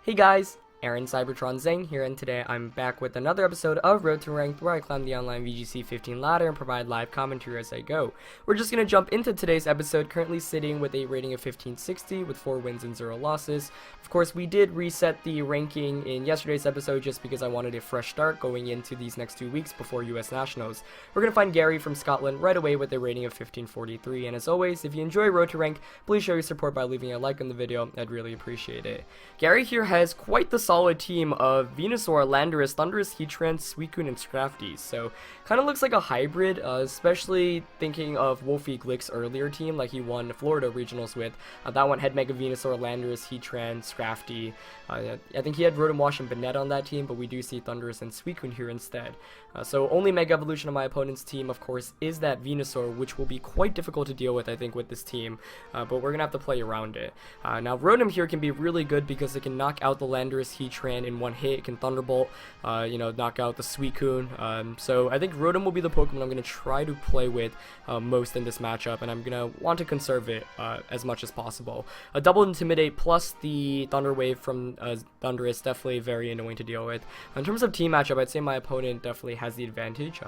Hey guys, Aaron Cybertron Zeng here, and today I'm back with another episode of Road to Ranked, where I climb the online VGC 15 ladder and provide live commentary as I go. We're just going to jump into today's episode, currently sitting with a rating of 1560 with 4 wins and 0 losses. Of course, we did reset the ranking in yesterday's episode just because I wanted a fresh start going into these next 2 weeks before US Nationals. We're going to find Gary from Scotland right away with a rating of 1543, and as always, if you enjoy Road to Rank, please show your support by leaving a like on the video. I'd really appreciate it. Gary here has quite the solid team of Venusaur, Landorus, Thundurus, Heatran, Suicune, and Scrafty, so kind of looks like a hybrid, especially thinking of Wolfie Glick's earlier team, like he won Florida Regionals with. That one had Mega Venusaur, Landorus, Heatran, Scrafty. I think he had Rotom Wash and Banette on that team, but we do see Thundurus and Suicune here instead. So only Mega Evolution on my opponent's team, of course, is that Venusaur, which will be quite difficult to deal with, I think, with this team, but we're going to have to play around it. Now, Rotom here can be really good because it can knock out the Landorus, Heatran in one hit. It can Thunderbolt, knock out the Suicune. So I think Rotom will be the Pokemon I'm going to try to play with most in this matchup, and I'm going to want to conserve it as much as possible. A double Intimidate plus the Thunder Wave from Thundurus, definitely very annoying to deal with. In terms of team matchup, I'd say my opponent definitely has the advantage.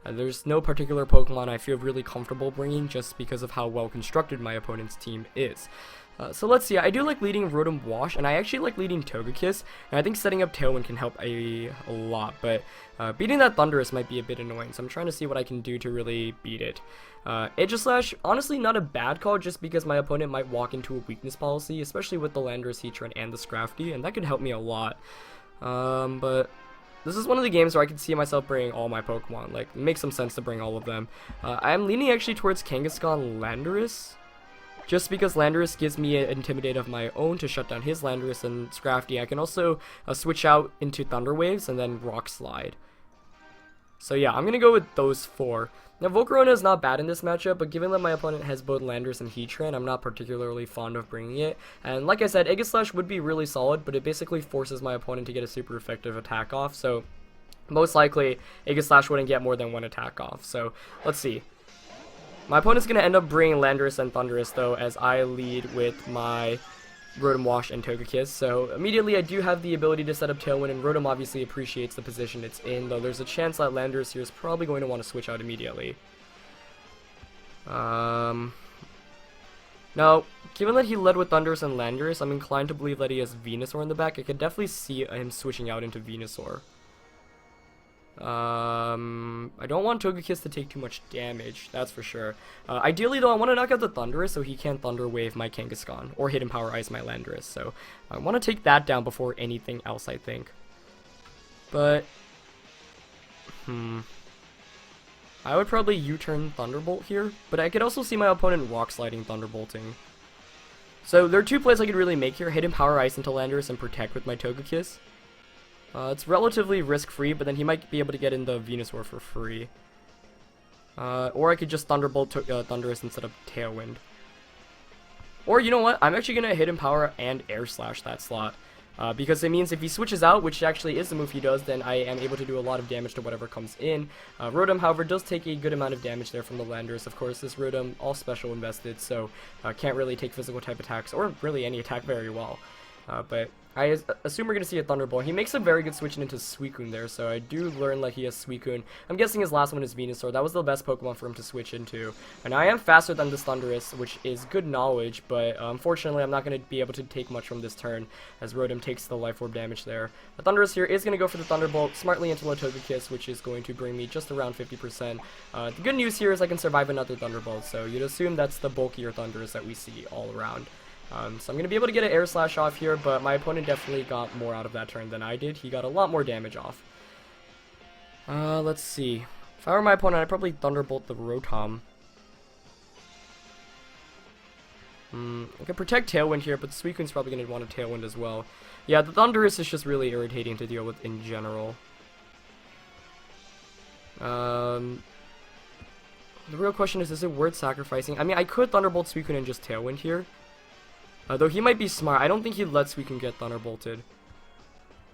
There's no particular Pokemon I feel really comfortable bringing just because of how well constructed my opponent's team is. So let's see, I do like leading Rotom Wash, and I actually like leading Togekiss, and I think setting up Tailwind can help a lot, but beating that Thundurus might be a bit annoying, so I'm trying to see what I can do to really beat it. Aegislash, honestly not a bad call, just because my opponent might walk into a weakness policy, especially with the Landorus, Heatran, and the Scrafty, and that could help me a lot. But this is one of the games where I can see myself bringing all my Pokemon, like, it makes some sense to bring all of them. I'm leaning actually towards Kangaskhan Landorus, just because Landorus gives me an Intimidate of my own to shut down his Landorus and Scrafty. I can also switch out into Thunder Waves and then Rock Slide. So yeah, I'm going to go with those 4. Now, Volcarona is not bad in this matchup, but given that my opponent has both Landorus and Heatran, I'm not particularly fond of bringing it. And like I said, Aegislash would be really solid, but it basically forces my opponent to get a super effective attack off, so most likely Aegislash wouldn't get more than 1 attack off. So let's see. My opponent's going to end up bringing Landorus and Thundurus, though, as I lead with my Rotom Wash and Togekiss. So immediately I do have the ability to set up Tailwind, and Rotom obviously appreciates the position it's in, though there's a chance that Landorus here is probably going to want to switch out immediately. Now, given that he led with Thundurus and Landorus, I'm inclined to believe that he has Venusaur in the back. I could definitely see him switching out into Venusaur. I don't want Togekiss to take too much damage, that's for sure. Ideally, though, I want to knock out the Thundurus so he can't Thunder Wave my Kangaskhan, or Hidden Power Ice my Landorus, so I want to take that down before anything else, I think. But, I would probably U-turn Thunderbolt here, but I could also see my opponent Rock Sliding Thunderbolting. So there are 2 plays I could really make here: Hidden Power Ice into Landorus and Protect with my Togekiss. It's relatively risk-free, but then he might be able to get in the Venusaur for free. Or I could just Thunderbolt Thundurus instead of Tailwind. Or, you know what? I'm actually going to Hidden Power and Air Slash that slot. Because it means if he switches out, which actually is the move he does, then I am able to do a lot of damage to whatever comes in. Rotom, however, does take a good amount of damage there from the Landorus. Of course, this Rotom, all special invested, so can't really take physical type attacks, or really any attack very well. But I assume we're going to see a Thunderbolt. He makes a very good switch into Suicune there, so I do learn that he has Suicune. I'm guessing his last one is Venusaur. That was the best Pokemon for him to switch into. And I am faster than this Thundurus, which is good knowledge, but unfortunately I'm not going to be able to take much from this turn, as Rotom takes the Life Orb damage there. The Thundurus here is going to go for the Thunderbolt, smartly into a Togekiss, which is going to bring me just around 50%. The good news here is I can survive another Thunderbolt, so you'd assume that's the bulkier Thundurus that we see all around. So I'm going to be able to get an Air Slash off here, but my opponent definitely got more out of that turn than I did. He got a lot more damage off. Let's see. If I were my opponent, I'd probably Thunderbolt the Rotom. I can Protect Tailwind here, but Suicune's probably going to want a Tailwind as well. Yeah, the Thundurus is just really irritating to deal with in general. The real question is it worth sacrificing? I mean, I could Thunderbolt Suicune and just Tailwind here. Though he might be smart. I don't think he'd let Suicune get Thunderbolted.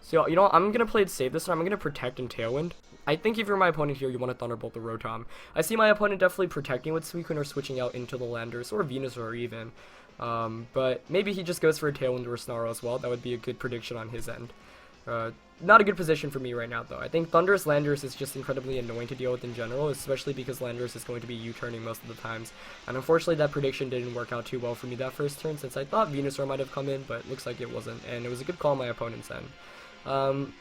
So, you know what? I'm going to play it safe this time. I'm going to Protect and Tailwind. I think if you're my opponent here, you want to Thunderbolt the Rotom. I see my opponent definitely protecting with Suicune or switching out into the Landorus or Venusaur even. But maybe he just goes for a Tailwind or Snarl as well. That would be a good prediction on his end. Not a good position for me right now, though. I think Thundurus Landorus is just incredibly annoying to deal with in general, especially because Landorus is going to be U-turning most of the times. And unfortunately, that prediction didn't work out too well for me that first turn, since I thought Venusaur might have come in, but looks like it wasn't. And it was a good call on my opponent's end.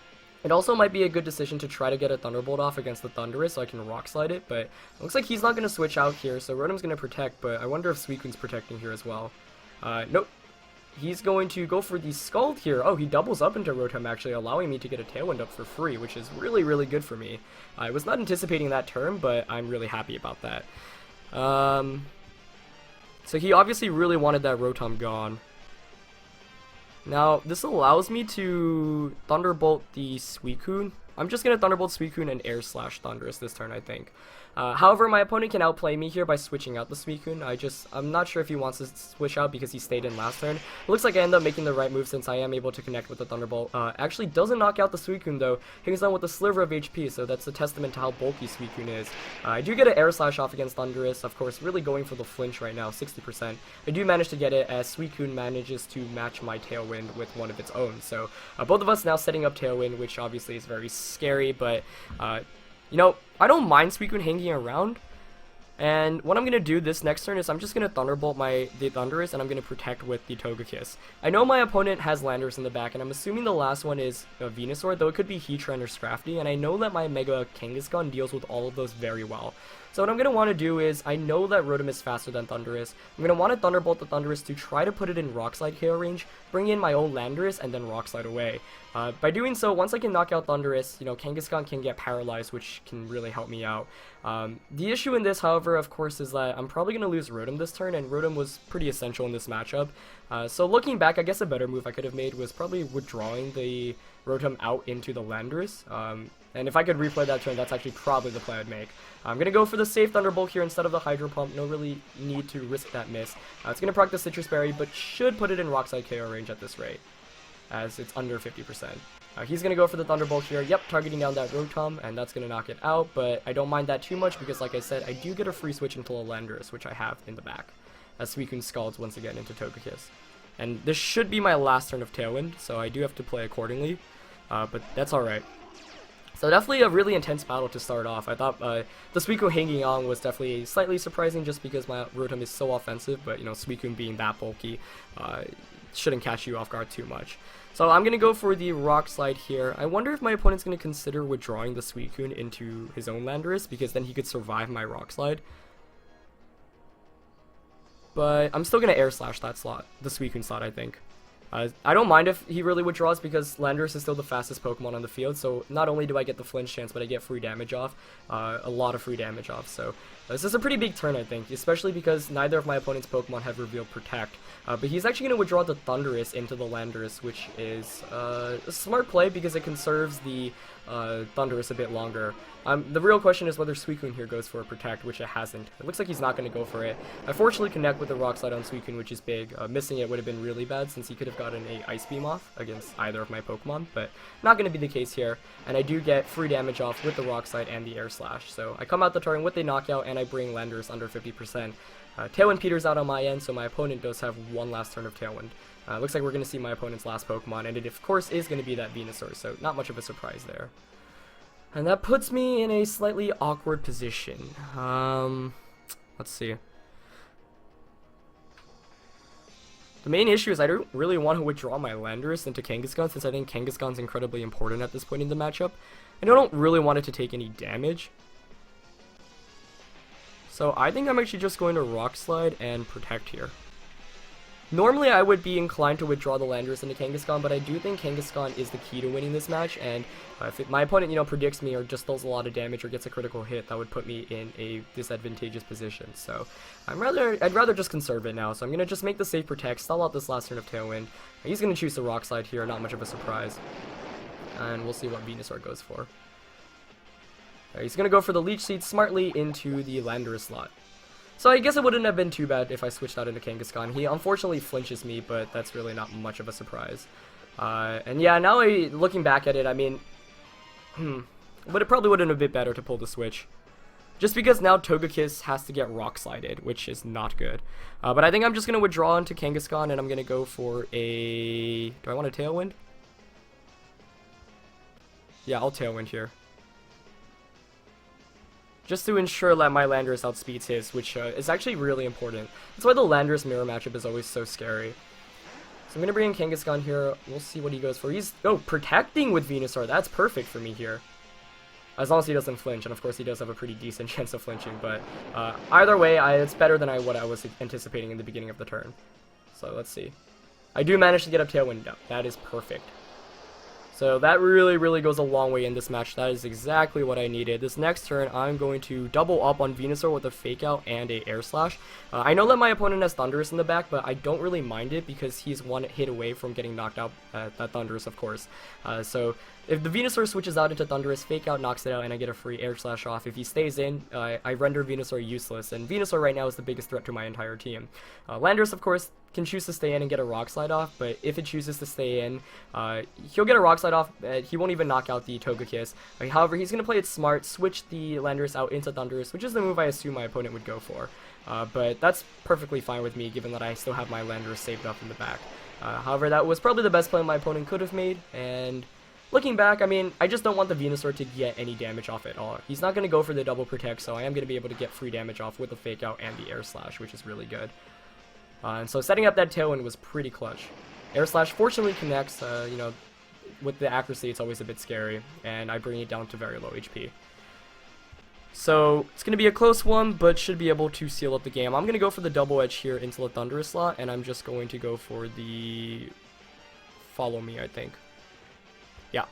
It also might be a good decision to try to get a Thunderbolt off against the Thundurus so I can Rock Slide it, but it looks like he's not going to switch out here, so Rotom's going to protect, but I wonder if Suicune's protecting here as well. Nope. He's going to go for the Scald here. Oh, he doubles up into Rotom, actually, allowing me to get a Tailwind up for free, which is really, really good for me. I was not anticipating that turn, but I'm really happy about that. So he obviously really wanted that Rotom gone. Now, this allows me to Thunderbolt the Suicune. I'm just going to Thunderbolt Suicune and Air Slash Thundurus this turn, I think. However, my opponent can outplay me here by switching out the Suicune. I'm not sure if he wants to switch out because he stayed in last turn. It looks like I end up making the right move since I am able to connect with the Thunderbolt. Actually doesn't knock out the Suicune though. Hangs on with a sliver of HP, so that's a testament to how bulky Suicune is. I do get an Air Slash off against Thundurus, of course, really going for the flinch right now, 60%. I do manage to get it as Suicune manages to match my Tailwind with one of its own. So both of us now setting up Tailwind, which obviously is very scary, but you know, I don't mind Suicune hanging around, and what I'm going to do this next turn is I'm just going to Thunderbolt the Thundurus, and I'm going to protect with the Togekiss. I know my opponent has Landorus in the back, and I'm assuming the last one is Venusaur, though it could be Heatran or Scrafty, and I know that my Mega Kangaskhan deals with all of those very well. So what I'm going to want to do is, I know that Rotom is faster than Thundurus. I'm going to want to Thunderbolt the Thundurus to try to put it in Rock Slide KO range, bring in my own Landorus, and then Rock Slide away. By doing so, once I can knock out Thundurus, you know, Kangaskhan can get paralyzed, which can really help me out. The issue in this, however, of course, is that I'm probably going to lose Rotom this turn, and Rotom was pretty essential in this matchup. So looking back, I guess a better move I could have made was probably withdrawing the Rotom out into the Landorus. And if I could replay that turn, that's actually probably the play I'd make. I'm going to go for the safe Thunderbolt here instead of the Hydro Pump. No really need to risk that miss. It's going to proc the Citrus Berry, but should put it in Rock Slide KO range at this rate, as it's under 50%. He's going to go for the Thunderbolt here. Yep, targeting down that Rotom, and that's going to knock it out, but I don't mind that too much because, like I said, I do get a free switch into a Landorus, which I have in the back, as Suicune scalds once again into Togekiss. And this should be my last turn of Tailwind, so I do have to play accordingly, but that's alright. So definitely a really intense battle to start off. I thought the Suicune hanging on was definitely slightly surprising just because my Rotom is so offensive, but, you know, Suicune being that bulky shouldn't catch you off guard too much. So I'm going to go for the Rock Slide here. I wonder if my opponent's going to consider withdrawing the Suicune into his own Landorus, because then he could survive my Rock Slide. But I'm still going to Air Slash that slot, the Suicune slot, I think. I don't mind if he really withdraws because Landorus is still the fastest Pokemon on the field, so not only do I get the flinch chance, but I get free damage off, a lot of free damage off, so this is a pretty big turn, I think, especially because neither of my opponent's Pokemon have revealed Protect, but he's actually going to withdraw the Thundurus into the Landorus, which is a smart play because it conserves the Thundurus a bit longer. The real question is whether Suicune here goes for a Protect, which it hasn't. It looks like he's not going to go for it. I fortunately connect with the Rock Slide on Suicune, which is big. Missing it would have been really bad since he could have gotten a Ice Beam off against either of my Pokemon, but not going to be the case here. And I do get free damage off with the Rock Slide and the Air Slash. So I come out the turn with a knockout and I bring Landorus under 50%. Tailwind peters out on my end, so my opponent does have one last turn of Tailwind. Looks like we're going to see my opponent's last Pokemon, and it of course is going to be that Venusaur, so not much of a surprise there. And that puts me in a slightly awkward position. Let's see. The main issue is I don't really want to withdraw my Landorus into Kangaskhan since I think Kangaskhan's incredibly important at this point in the matchup. And I don't really want it to take any damage. So I think I'm actually just going to Rock Slide and Protect here. Normally I would be inclined to withdraw the Landorus into Kangaskhan, but I do think Kangaskhan is the key to winning this match, and if my opponent, you know, predicts me or just does a lot of damage or gets a critical hit, that would put me in a disadvantageous position. So I'd rather just conserve it now, so I'm going to just make the safe Protect, stall out this last turn of Tailwind. He's going to choose the Rock Slide here, not much of a surprise. And we'll see what Venusaur goes for. He's going to go for the Leech Seed smartly into the Landorus slot. So I guess it wouldn't have been too bad if I switched out into Kangaskhan. He unfortunately flinches me, but that's really not much of a surprise. And yeah, now looking back at it, I mean, but it probably would have been a bit better to pull the switch. just because now Togekiss has to get rock slided, which is not good. But I think I'm just going to withdraw into Kangaskhan, and I'm going to go for a... Do I want a Tailwind? Yeah, I'll Tailwind here. Just to ensure that my Landorus outspeeds his, which is actually really important. That's why the Landorus mirror matchup is always so scary. So I'm going to bring in Kangaskhan here. We'll see what he goes for. He's, protecting with Venusaur. That's perfect for me here. As long as he doesn't flinch, and of course he does have a pretty decent chance of flinching, but either way, it's better than what I was anticipating in the beginning of the turn. So let's see. I do manage to get up Tailwind down. That is perfect. So that really, really goes a long way in this match. That is exactly what I needed. This next turn, I'm going to double up on Venusaur with a Fake Out and a Air Slash. I know that my opponent has Thundurus in the back, but I don't really mind it because he's one hit away from getting knocked out. That Thundurus, of course. So if the Venusaur switches out into Thundurus, Fake Out knocks it out, and I get a free Air Slash off. If he stays in, I render Venusaur useless, and Venusaur right now is the biggest threat to my entire team. Landorus, of course, can choose to stay in and get a Rock Slide off, but if it chooses to stay in, he'll get a Rock Slide off. He won't even knock out the Togekiss. However, he's going to play it smart, switch the Landorus out into Thundurus, which is the move I assume my opponent would go for. But that's perfectly fine with me, given that I still have my Landorus saved up in the back. However, that was probably the best play my opponent could have made, and looking back, I mean, I just don't want the Venusaur to get any damage off at all. He's not going to go for the double protect, so I am going to be able to get free damage off with the Fake Out and the Air Slash, which is really good. And so setting up that Tailwind was pretty clutch. Air Slash fortunately connects, you know, with the accuracy it's always a bit scary, and I bring it down to very low HP. So it's going to be a close one, but should be able to seal up the game. I'm going to go for the Double Edge here into the Thundurus slot, and I'm just going to go for the Follow Me, I think. Yeah.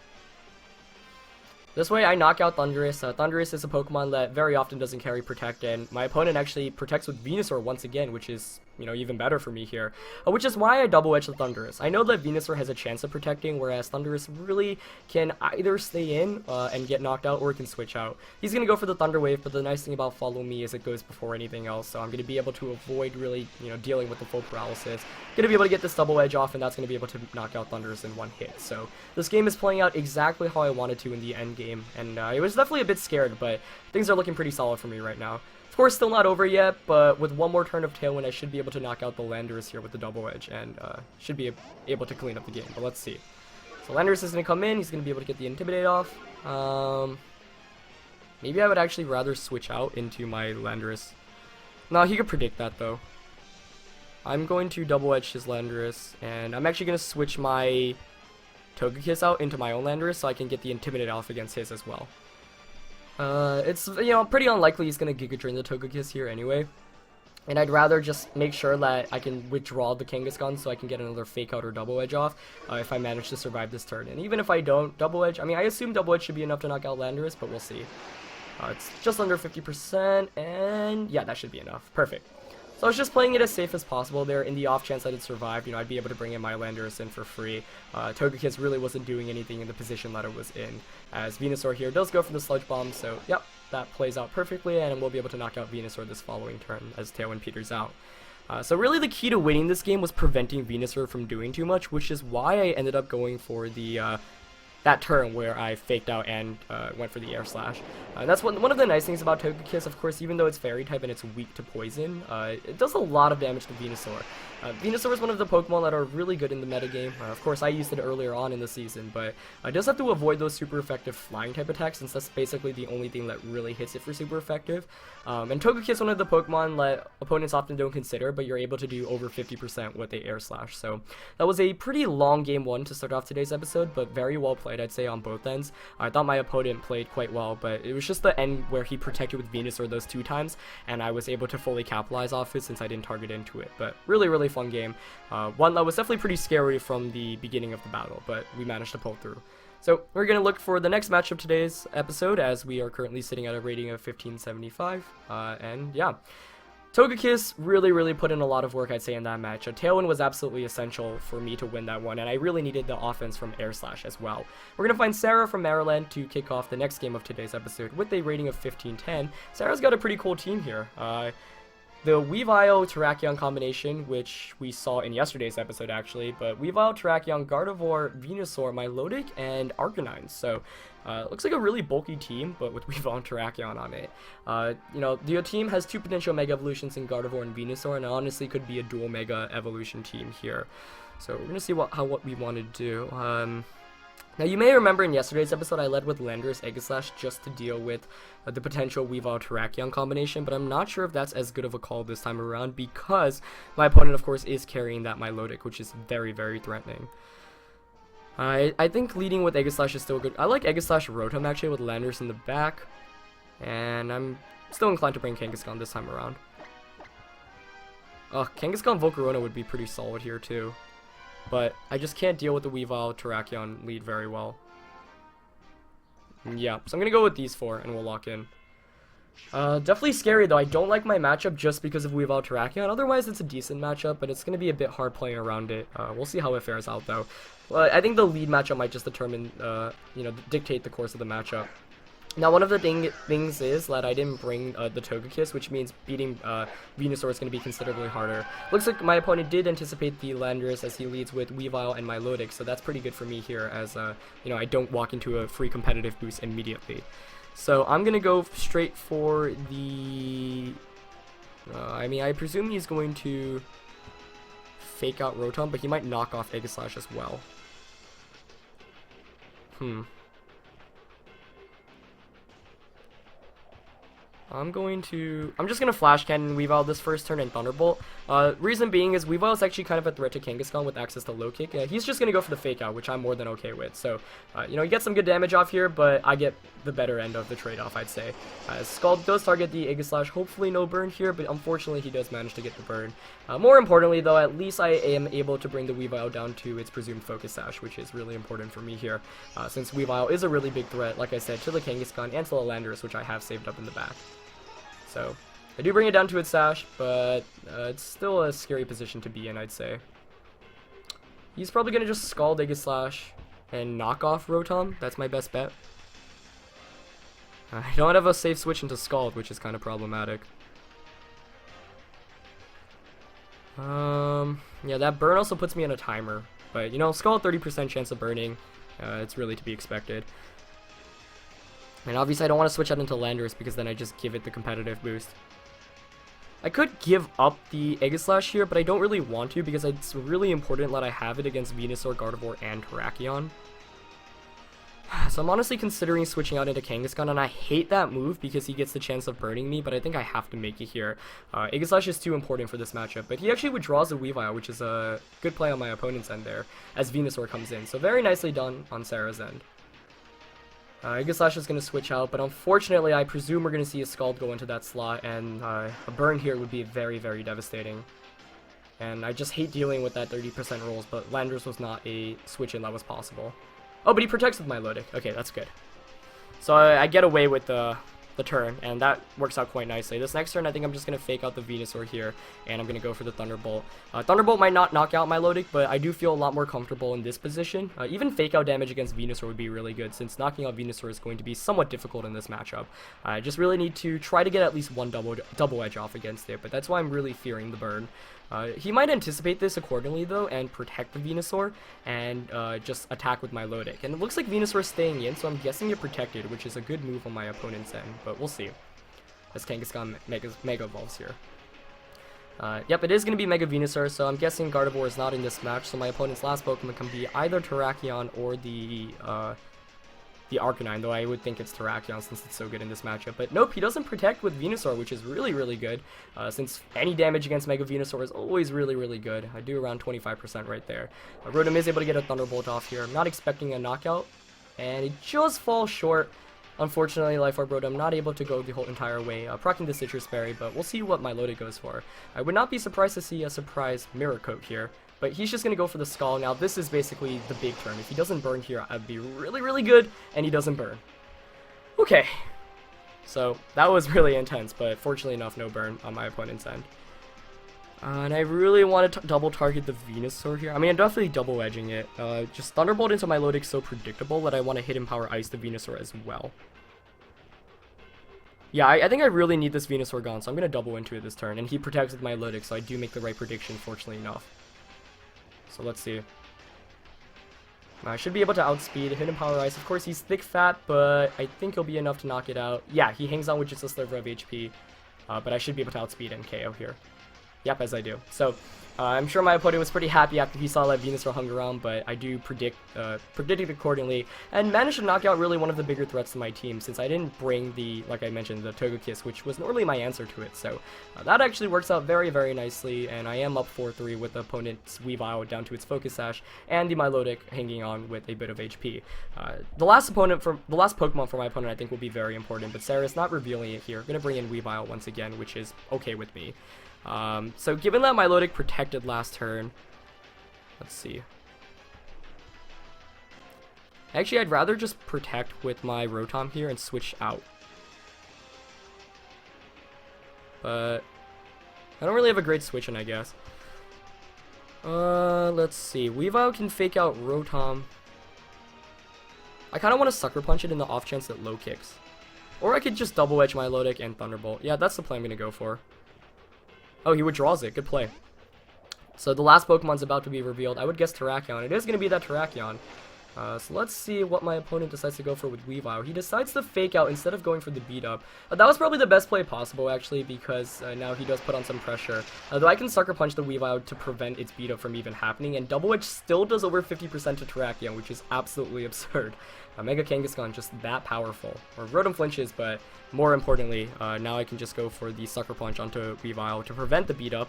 This way I knock out Thundurus. Thundurus is a Pokemon that very often doesn't carry Protect, and my opponent actually protects with Venusaur once again, which is, you know, even better for me here. Which is why I double edge the Thundurus. I know that Venusaur has a chance of protecting, whereas Thundurus really can either stay in and get knocked out, or it can switch out. He's going to go for the Thunder Wave, but the nice thing about Follow Me is it goes before anything else, so I'm going to be able to avoid really, you know, dealing with the full paralysis. Going to be able to get this double edge off, and that's going to be able to knock out Thundurus in one hit. So this game is playing out exactly how I wanted to in the end game, and it was definitely a bit scared, but things are looking pretty solid for me right now. Of course, still not over yet, but with one more turn of Tailwind, I should be able to knock out the Landorus here with the double edge, and should be able to clean up the game, but let's see. So Landorus is going to come in, he's going to be able to get the Intimidate off. Maybe I would actually rather switch out into my Landorus. No, he could predict that, though. I'm going to double edge his Landorus, and I'm actually going to switch my Togekiss out into my own Landorus so I can get the Intimidate off against his as well. It's, you know, pretty unlikely he's going to Giga Drain the Togekiss here anyway. And I'd rather just make sure that I can withdraw the Kangaskhan so I can get another Fake Out or Double Edge off if I manage to survive this turn. And even if I don't Double Edge, I mean, I assume Double Edge should be enough to knock out Landorus, but we'll see. It's just under 50%, and yeah, that should be enough. Perfect. So I was just playing it as safe as possible there. In the off chance that it survived, you know, I'd be able to bring in my Landorus in for free. Togekiss really wasn't doing anything in the position that it was in, as Venusaur here does go for the Sludge Bomb, so yep, that plays out perfectly, and we'll be able to knock out Venusaur this following turn as Tailwind peters out. So really the key to winning this game was preventing Venusaur from doing too much, which is why I ended up going for the that turn where I faked out and went for the Air Slash. And that's one of the nice things about Togekiss. Of course, even though it's Fairy type and it's weak to poison, it does a lot of damage to Venusaur. Venusaur is one of the Pokemon that are really good in the metagame. Of course, I used it earlier on in the season, but it does have to avoid those super effective flying type attacks, since that's basically the only thing that really hits it for super effective. And Togekiss is one of the Pokemon that opponents often don't consider, but you're able to do over 50% with the Air Slash. So that was a pretty long game one to start off today's episode, but very well played, I'd say, on both ends. I thought my opponent played quite well, but it was just the end where he protected with Venusaur those 2 times, and I was able to fully capitalize off it since I didn't target into it. But really, really fun game. One that was definitely pretty scary from the beginning of the battle, but we managed to pull through. So we're going to look for the next match of today's episode, as we are currently sitting at a rating of 1575, and yeah. Togekiss really put in a lot of work, I'd say, in that match. Tailwind was absolutely essential for me to win that one, and I really needed the offense from Air Slash as well. We're going to find Sarah from Maryland to kick off the next game of today's episode with a rating of 1510. Sarah's got a pretty cool team here. the Weavile Terrakion combination, which we saw in yesterday's episode actually, but Weavile, Terrakion, Gardevoir, Venusaur, Milotic, and Arcanine. So looks like a really bulky team, but with Weavile and Terrakion on it. You know, the team has 2 potential Mega Evolutions in Gardevoir and Venusaur, and it honestly could be a dual Mega Evolution team here. So we're gonna see what we want to do. Now, you may remember in yesterday's episode, I led with Landorus Aegislash just to deal with the potential Weavile Terrakion combination, but I'm not sure if that's as good of a call this time around because my opponent, of course, is carrying that Milotic, which is very, very threatening. I think leading with Aegislash is still good. I like Aegislash Rotom, actually, with Landorus in the back, and I'm still inclined to bring Kangaskhan this time around. Kangaskhan Volcarona would be pretty solid here, too. But I just can't deal with the Weavile Terrakion lead very well. Yeah, so I'm going to go with these 4 and we'll lock in. Definitely scary though. I don't like my matchup just because of Weavile Terrakion. Otherwise it's a decent matchup, but it's going to be a bit hard playing around it. We'll see how it fares out though. Well, I think the lead matchup might just determine, you know, dictate the course of the matchup. Now, one of the things is that I didn't bring the Togekiss, which means beating Venusaur is going to be considerably harder. Looks like my opponent did anticipate the Landorus as he leads with Weavile and Milotic, so that's pretty good for me here as, you know, I don't walk into a free competitive boost immediately. So I'm going to go straight for the... I mean, I presume he's going to fake out Rotom, but he might knock off Aegislash as well. I'm just going to Flash Cannon Weavile this first turn and Thunderbolt. Reason being is Weavile is actually kind of a threat to Kangaskhan with access to Low Kick. He's just going to go for the Fake Out, which I'm more than okay with. So, you know, you get some good damage off here, but I get the better end of the trade-off, I'd say. Scald does target the Aegislash, hopefully no burn here, but unfortunately he does manage to get the burn. More importantly, though, at least I am able to bring the Weavile down to its presumed Focus Sash, which is really important for me here, since Weavile is a really big threat, like I said, to the Kangaskhan and to the Landorus, which I have saved up in the back. So, I do bring it down to its Sash, but it's still a scary position to be in, I'd say. He's probably going to just Scald Aegislash and knock off Rotom. That's my best bet. I don't have a safe switch into Scald, which is kind of problematic. Yeah, that burn also puts me on a timer. But, you know, Scald 30% chance of burning. It's really to be expected. And obviously I don't want to switch out into Landorus because then I just give it the competitive boost. I could give up the Aegislash here, but I don't really want to because it's really important that I have it against Venusaur, Gardevoir, and Terrakion. So I'm honestly considering switching out into Kangaskhan, and I hate that move because he gets the chance of burning me, but I think I have to make it here. Aegislash is too important for this matchup, but he actually withdraws a Weavile, which is a good play on my opponent's end there, as Venusaur comes in. So very nicely done on Sarah's end. Aegislash is going to switch out, but unfortunately I presume we're going to see a Scald go into that slot, and a burn here would be very, very devastating. And I just hate dealing with that 30% rolls, but Landorus was not a switch-in that was possible. Oh, but he protects with Milotic. Okay, that's good. So I get away with the turn, and that works out quite nicely. This next turn, I think I'm just going to fake out the Venusaur here, and I'm going to go for the Thunderbolt. Thunderbolt might not knock out Milotic, but I do feel a lot more comfortable in this position. Even fake out damage against Venusaur would be really good, since knocking out Venusaur is going to be somewhat difficult in this matchup. I just really need to try to get at least one double edge off against it, but that's why I'm really fearing the burn. He might anticipate this accordingly, though, and protect the Venusaur, and just attack with Milotic. And it looks like Venusaur is staying in, so I'm guessing you're protected, which is a good move on my opponent's end, but we'll see. As Kangaskhan Mega Evolves here. Yep, it is going to be Mega Venusaur, so I'm guessing Gardevoir is not in this match, so my opponent's last Pokemon can be either Terrakion or the Arcanine, though I would think it's Terrakion since it's so good in this matchup. But nope, he doesn't protect with Venusaur, which is really, really good, since any damage against Mega Venusaur is always really, really good. I do around 25% right there. Rotom is able to get a Thunderbolt off here. I'm not expecting a knockout, and it just falls short. Unfortunately, Life Orb Rotom not able to go the whole entire way, proccing the Citrus Berry, but we'll see what Milotic goes for. I would not be surprised to see a surprise Mirror Coat here. But he's just going to go for the Skull. Now, this is basically the big turn. If he doesn't burn here, I'd be really, really good, and he doesn't burn. Okay. So, that was really intense, but fortunately enough, no burn on my opponent's end. And I really want to double target the Venusaur here. I mean, I'm definitely double edging it. Just Thunderbolt into Milotic so predictable that I want to hit and Power Ice the Venusaur as well. Yeah, I think I really need this Venusaur gone, so I'm going to double into it this turn. And he protects with my Milotic, so I do make the right prediction, fortunately enough. So let's see. I should be able to outspeed, Hidden Power Ice. Of course, he's thick fat, but I think he'll be enough to knock it out. Yeah, he hangs on with just a sliver of HP, but I should be able to outspeed and KO here. Yep, as I do. So, I'm sure my opponent was pretty happy after he saw that Venusaur hung around, but I do predicted accordingly, and managed to knock out really one of the bigger threats to my team, since I didn't bring the, like I mentioned, the Togekiss, which was normally my answer to it. So, that actually works out very, very nicely, and I am up 4-3 with the opponent's Weavile down to its Focus Sash, and the Milotic hanging on with a bit of HP. The last Pokemon for my opponent I think will be very important, but Sarah's not revealing it here. Gonna bring in Weavile once again, which is okay with me. So given that Milotic protected last turn, let's see. Actually, I'd rather just protect with my Rotom here and switch out. But I don't really have a great switch in, I guess. Let's see. Weavile can fake out Rotom. I kind of want to Sucker Punch it in the off chance it low kicks. Or I could just double edge Milotic and Thunderbolt. Yeah, that's the play I'm going to go for. Oh, he withdraws it. Good play. So the last Pokemon's about to be revealed. I would guess Terrakion. It is going to be that Terrakion. So let's see what my opponent decides to go for with Weavile. He decides to fake out instead of going for the beat up. That was probably the best play possible, actually, because now he does put on some pressure. Though I can Sucker Punch the Weavile to prevent its beat up from even happening, and Double Edge still does over 50% to Terrakion, which is absolutely absurd. Mega Kangaskhan just that powerful. Or Rotom flinches, but more importantly, now I can just go for the Sucker Punch onto Weavile to prevent the beat up.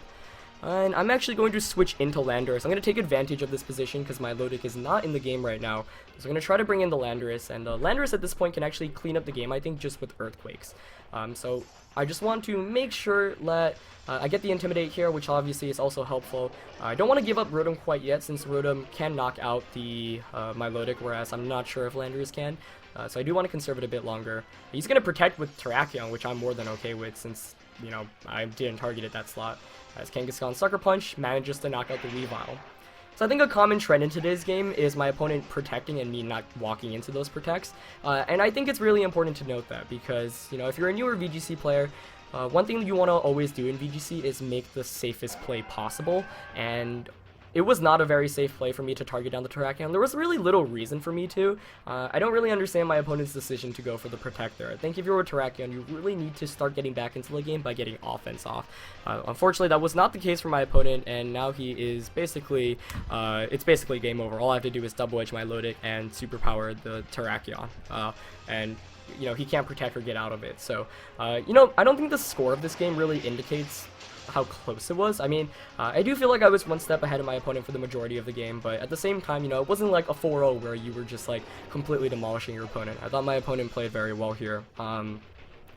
And I'm actually going to switch into Landorus. I'm going to take advantage of this position because my Milotic is not in the game right now. So I'm going to try to bring in the Landorus, and Landorus at this point can actually clean up the game, I think, just with Earthquakes. So I just want to make sure that I get the Intimidate here, which obviously is also helpful. I don't want to give up Rotom quite yet, since Rotom can knock out the Milotic, whereas I'm not sure if Landorus can. So I do want to conserve it a bit longer. He's going to protect with Terrakion, which I'm more than okay with, since, you know, I didn't target it that slot. As Kangaskhan Sucker Punch manages to knock out the Weavile. So I think a common trend in today's game is my opponent protecting and me not walking into those protects. And I think it's really important to note that, because, you know, if you're a newer VGC player, one thing you want to always do in VGC is make the safest play possible, and it was not a very safe play for me to target down the Terrakion. There was really little reason for me to. I don't really understand my opponent's decision to go for the Protector. I think if you're a Terrakion, you really need to start getting back into the game by getting offense off. Unfortunately, that was not the case for my opponent, and now he is basically, it's basically game over. All I have to do is double edge my Milotic and superpower the Terrakion. And you know, he can't protect or get out of it. So, you know, I don't think the score of this game really indicates how close it was. I mean, I do feel like I was one step ahead of my opponent for the majority of the game, but at the same time, you know, it wasn't like a 4-0 where you were just like completely demolishing your opponent. I thought my opponent played very well here. And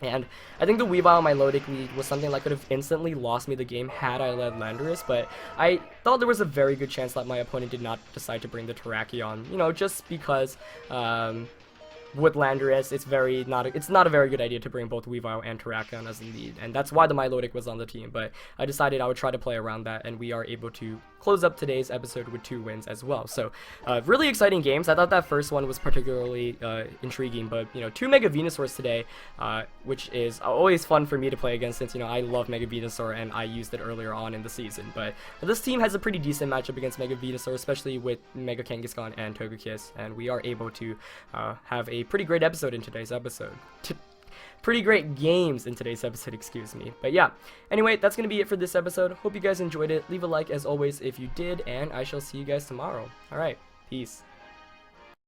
I think the Weavile Milotic lead was something that could have instantly lost me the game had I led Landorus, but I thought there was a very good chance that my opponent did not decide to bring the Terrakion, you know, just because, with Landorus, it's not a very good idea to bring both Weavile and Terrakion as the lead, and that's why the Milotic was on the team, but I decided I would try to play around that, and we are able to close up today's episode with 2 wins as well. So, really exciting games. I thought that first one was particularly intriguing, but, you know, 2 Mega Venusaurs today, which is always fun for me to play against, since, you know, I love Mega Venusaur, and I used it earlier on in the season, but this team has a pretty decent matchup against Mega Venusaur, especially with Mega Kangaskhan and Togekiss, and we are able to have a pretty great episode in today's episode. Pretty great games in today's episode, excuse me. But yeah, anyway, that's going to be it for this episode. Hope you guys enjoyed it. Leave a like as always if you did, and I shall see you guys tomorrow. Alright, peace.